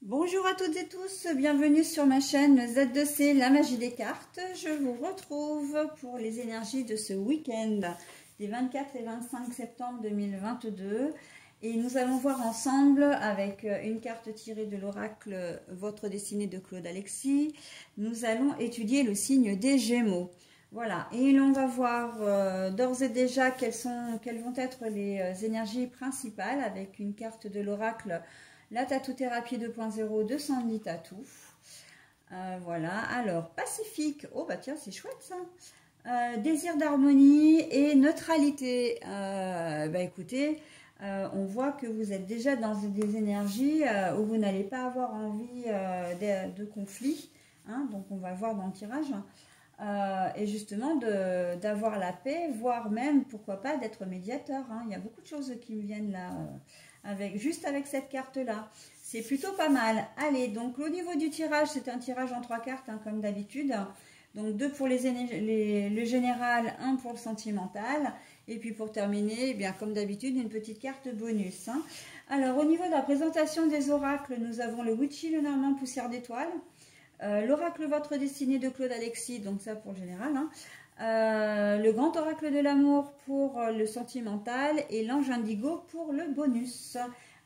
Bonjour à toutes et tous, bienvenue sur ma chaîne Z2C, la magie des cartes. Je vous retrouve pour les énergies de ce week-end des 24 et 25 septembre 2022. Et nous allons voir ensemble avec une carte tirée de l'oracle Votre destinée de Claude Alexis. Nous allons étudier le signe des Gémeaux. Voilà, et l'on va voir d'ores et déjà quelles vont être les énergies principales avec une carte de l'oracle la Tatou-Thérapie 2.0 de Sandy Tatou. Voilà, alors Pacifique, oh bah tiens, c'est chouette ça. Désir d'harmonie et neutralité. Bah écoutez, on voit que vous êtes déjà dans des énergies où vous n'allez pas avoir envie de conflit. Hein, donc on va voir dans le tirage. Et justement d'avoir la paix, voire même, pourquoi pas, d'être médiateur. Hein. Il y a beaucoup de choses qui me viennent là, juste avec cette carte-là. C'est plutôt pas mal. Allez, donc au niveau du tirage, c'est un tirage en 3 cartes, hein, comme d'habitude. Donc 2 pour le général, 1 pour le sentimental. Et puis pour terminer, eh bien, comme d'habitude, une petite carte bonus. Hein. Alors au niveau de la présentation des oracles, nous avons le Witchy, le Normand, Poussière d'étoiles. L'oracle Votre destinée de Claude Alexis, donc ça pour le général, hein. Le grand oracle de l'amour pour le sentimental et l'ange indigo pour le bonus.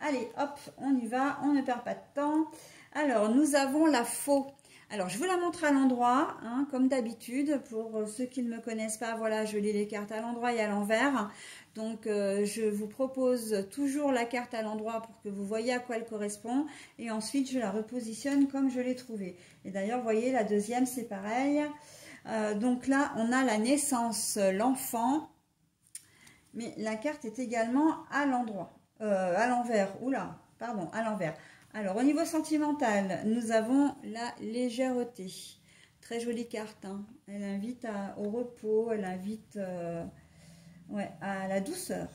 Allez, hop, on y va, on ne perd pas de temps. Alors, nous avons la faux. Alors, je vous la montre à l'endroit, hein, comme d'habitude. Pour ceux qui ne me connaissent pas, voilà, je lis les cartes à l'endroit et à l'envers. Donc, je vous propose toujours la carte à l'endroit pour que vous voyez à quoi elle correspond. Et ensuite, je la repositionne comme je l'ai trouvée. Et d'ailleurs, vous voyez, la deuxième, c'est pareil. Donc là, on a la naissance, l'enfant. Mais la carte est également à l'endroit. À l'envers. Oula, pardon, à l'envers. Alors, au niveau sentimental, nous avons la légèreté. Très jolie carte. Hein. Elle invite au repos, elle invite à la douceur.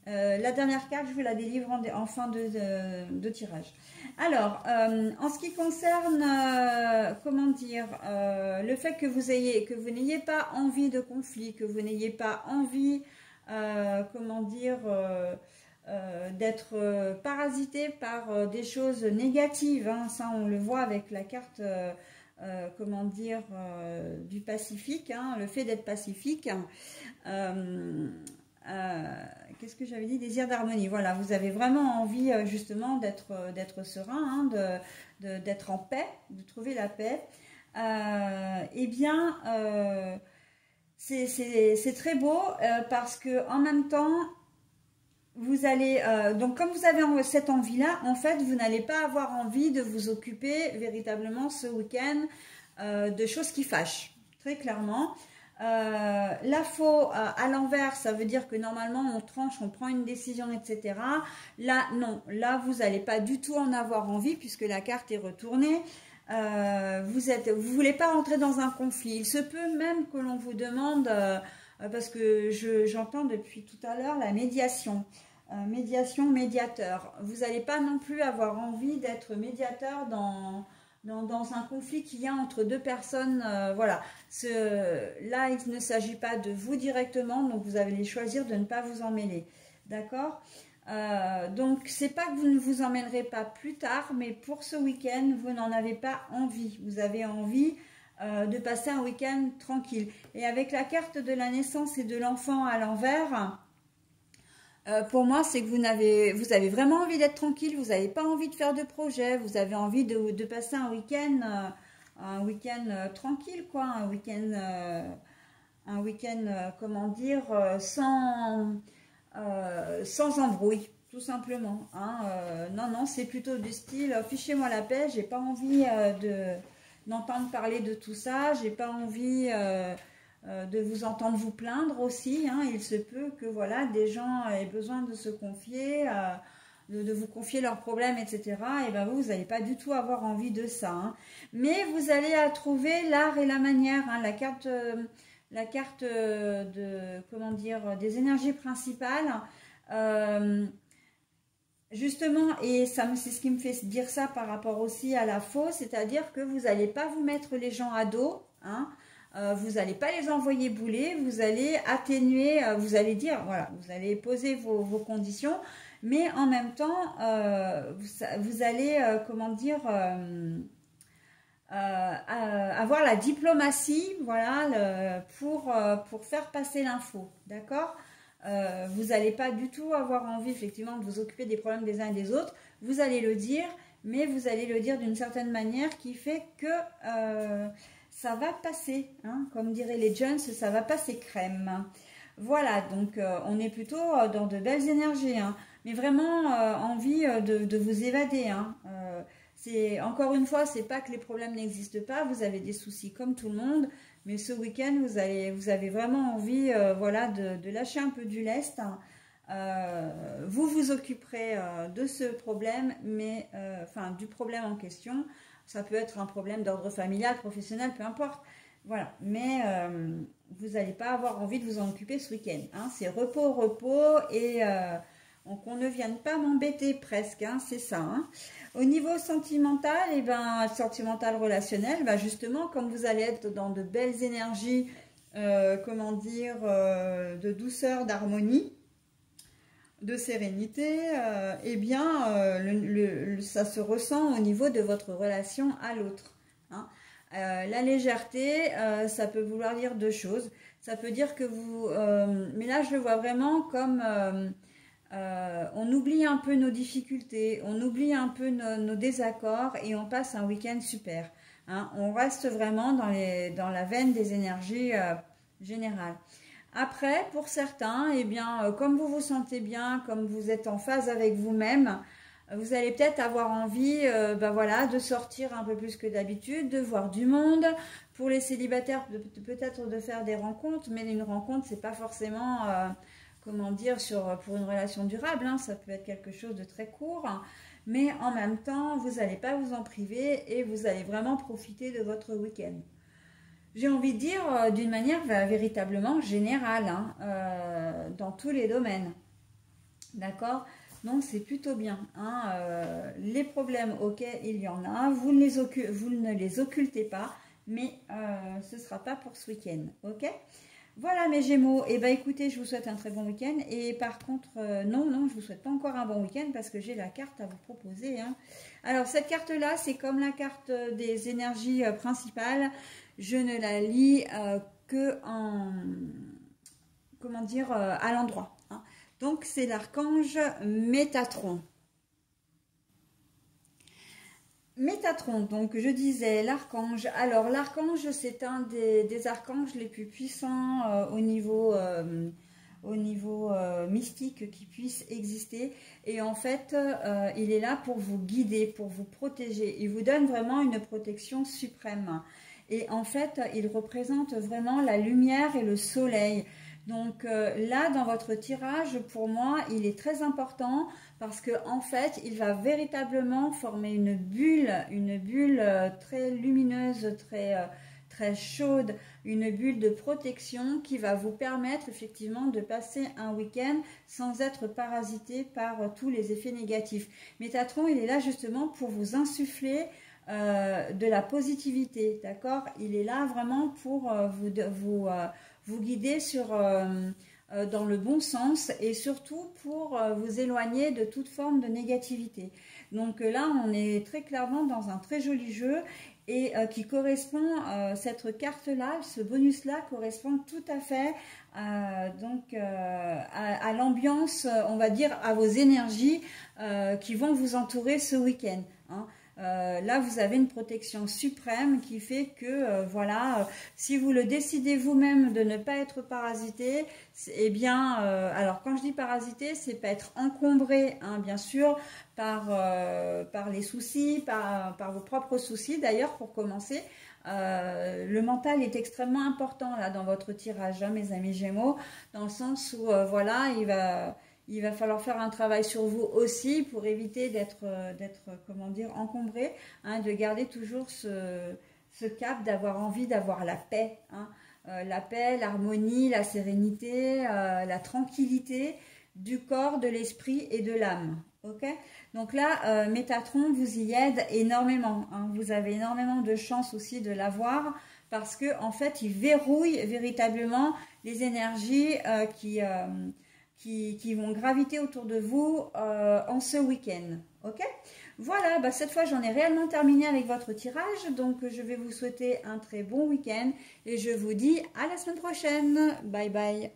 La dernière carte, je vous la délivre en fin de tirage. Alors, en ce qui concerne, comment dire, le fait que vous n'ayez pas envie de conflit, que vous n'ayez pas envie, comment dire, d'être parasité par des choses négatives. Hein, ça, on le voit avec la carte, comment dire, du Pacifique, hein, le fait d'être pacifique. Qu'est-ce que j'avais dit? Désir d'harmonie. Voilà, vous avez vraiment envie justement d'être serein, hein, d'être en paix, de trouver la paix. Eh bien, c'est très beau parce que en même temps, vous allez, donc comme vous avez cette envie-là, en fait, vous n'allez pas avoir envie de vous occuper véritablement ce week-end de choses qui fâchent, très clairement. La faux à l'envers, ça veut dire que normalement on tranche, on prend une décision, etc. Là, non, là vous n'allez pas du tout en avoir envie puisque la carte est retournée. Vous voulez pas rentrer dans un conflit. Il se peut même que l'on vous demande, parce que j'entends depuis tout à l'heure la médiation. Médiation, médiateur. Vous n'allez pas non plus avoir envie d'être médiateur dans un conflit qu'il y a entre deux personnes. Voilà. Là, il ne s'agit pas de vous directement, donc vous allez choisir de ne pas vous en mêler. D'accord? Donc, c'est pas que vous ne vous en mêlerez pas plus tard, mais pour ce week-end, vous n'en avez pas envie. Vous avez envie de passer un week-end tranquille. Et avec la carte de la naissance et de l'enfant à l'envers, pour moi, c'est que vous avez vraiment envie d'être tranquille, vous n'avez pas envie de faire de projet, vous avez envie de passer un week-end tranquille, quoi, un week-end, comment dire, sans embrouille, tout simplement. Hein. Non, c'est plutôt du style, fichez-moi la paix, j'ai pas envie d'entendre parler de tout ça, j'ai pas envie de vous entendre vous plaindre aussi, hein. Il se peut que voilà, des gens aient besoin de se confier, de vous confier leurs problèmes, etc. Et ben vous n'allez pas du tout avoir envie de ça. Hein. Mais vous allez trouver l'art et la manière. Hein. La carte de, comment dire, des énergies principales. Justement, et c'est ce qui me fait dire ça par rapport aussi à la faux, c'est-à-dire que vous n'allez pas vous mettre les gens à dos, hein. Vous n'allez pas les envoyer bouler, vous allez atténuer, vous allez dire, voilà, vous allez poser vos conditions mais en même temps, vous allez, comment dire, avoir la diplomatie, voilà, pour faire passer l'info, d'accord? Vous n'allez pas du tout avoir envie, effectivement, de vous occuper des problèmes des uns et des autres. Vous allez le dire, mais vous allez le dire d'une certaine manière qui fait que ça va passer, hein, comme diraient les jeunes, ça va passer crème. Voilà, donc on est plutôt dans de belles énergies, hein, mais vraiment envie de vous évader, hein. Encore une fois, c'est pas que les problèmes n'existent pas, vous avez des soucis comme tout le monde, mais ce week-end, vous avez vraiment envie, voilà, de lâcher un peu du lest, hein. Vous vous occuperez de ce problème, mais enfin du problème en question. Ça peut être un problème d'ordre familial, professionnel, peu importe. Voilà, mais vous n'allez pas avoir envie de vous en occuper ce week-end, hein. C'est repos, repos et qu'on ne vienne pas m'embêter presque, hein, c'est ça, hein. Au niveau sentimental, et ben, sentimental relationnel, ben justement, comme vous allez être dans de belles énergies, comment dire, de douceur, d'harmonie, de sérénité, eh bien, ça se ressent au niveau de votre relation à l'autre, hein. La légèreté, ça peut vouloir dire deux choses. Ça peut dire que vous... mais là, je le vois vraiment comme... on oublie un peu nos difficultés, on oublie un peu nos désaccords et on passe un week-end super, hein. On reste vraiment dans la veine des énergies générales. Après, pour certains, eh bien, comme vous vous sentez bien, comme vous êtes en phase avec vous-même, vous allez peut-être avoir envie ben voilà, de sortir un peu plus que d'habitude, de voir du monde. Pour les célibataires, peut-être de faire des rencontres, mais une rencontre, c'est pas forcément, comment dire, pour une relation durable, hein. Ça peut être quelque chose de très court, hein. Mais en même temps, vous n'allez pas vous en priver et vous allez vraiment profiter de votre week-end. J'ai envie de dire d'une manière véritablement générale, hein, dans tous les domaines. D'accord? Donc c'est plutôt bien, hein. Les problèmes, ok, il y en a, vous ne les occultez pas, mais ce ne sera pas pour ce week-end, ok? Voilà mes Gémeaux, et ben écoutez, je vous souhaite un très bon week-end, et par contre, non, je vous souhaite pas encore un bon week-end parce que j'ai la carte à vous proposer, hein. Alors cette carte-là, c'est comme la carte des énergies principales, je ne la lis que en, comment dire, à l'endroit, hein. Donc c'est l'archange Métatron. Métatron, donc je disais l'archange. Alors l'archange, c'est un des archanges les plus puissants au niveau mystique qui puisse exister. Et en fait, il est là pour vous guider, pour vous protéger. Il vous donne vraiment une protection suprême. Et en fait, il représente vraiment la lumière et le soleil. Donc là, dans votre tirage, pour moi, il est très important parce que en fait, il va véritablement former une bulle très lumineuse, très chaude, une bulle de protection qui va vous permettre effectivement de passer un week-end sans être parasité par tous les effets négatifs. Métatron, il est là justement pour vous insuffler de la positivité, d'accord? Il est là vraiment pour vous guider dans le bon sens et surtout pour vous éloigner de toute forme de négativité. Donc là, on est très clairement dans un très joli jeu et qui correspond, cette carte-là, ce bonus-là correspond tout à fait à l'ambiance, on va dire, à vos énergies qui vont vous entourer ce week-end, hein. Là, vous avez une protection suprême qui fait que, voilà, si vous le décidez vous-même de ne pas être parasité, eh bien, alors quand je dis parasité, c'est pas être encombré, hein, bien sûr, par les soucis, par vos propres soucis, d'ailleurs, pour commencer. Le mental est extrêmement important là dans votre tirage, hein, mes amis Gémeaux, dans le sens où, voilà, il va falloir faire un travail sur vous aussi pour éviter d'être comment dire, encombré, hein, de garder toujours ce cap, d'avoir envie d'avoir la paix, hein, la paix, l'harmonie, la sérénité, la tranquillité du corps, de l'esprit et de l'âme. Ok? Donc là, Métatron vous y aide énormément, hein. Vous avez énormément de chance aussi de l'avoir parce que en fait, il verrouille véritablement les énergies qui vont graviter autour de vous en ce week-end. Ok? Voilà, bah cette fois j'en ai réellement terminé avec votre tirage. Donc je vais vous souhaiter un très bon week-end et je vous dis à la semaine prochaine. Bye bye.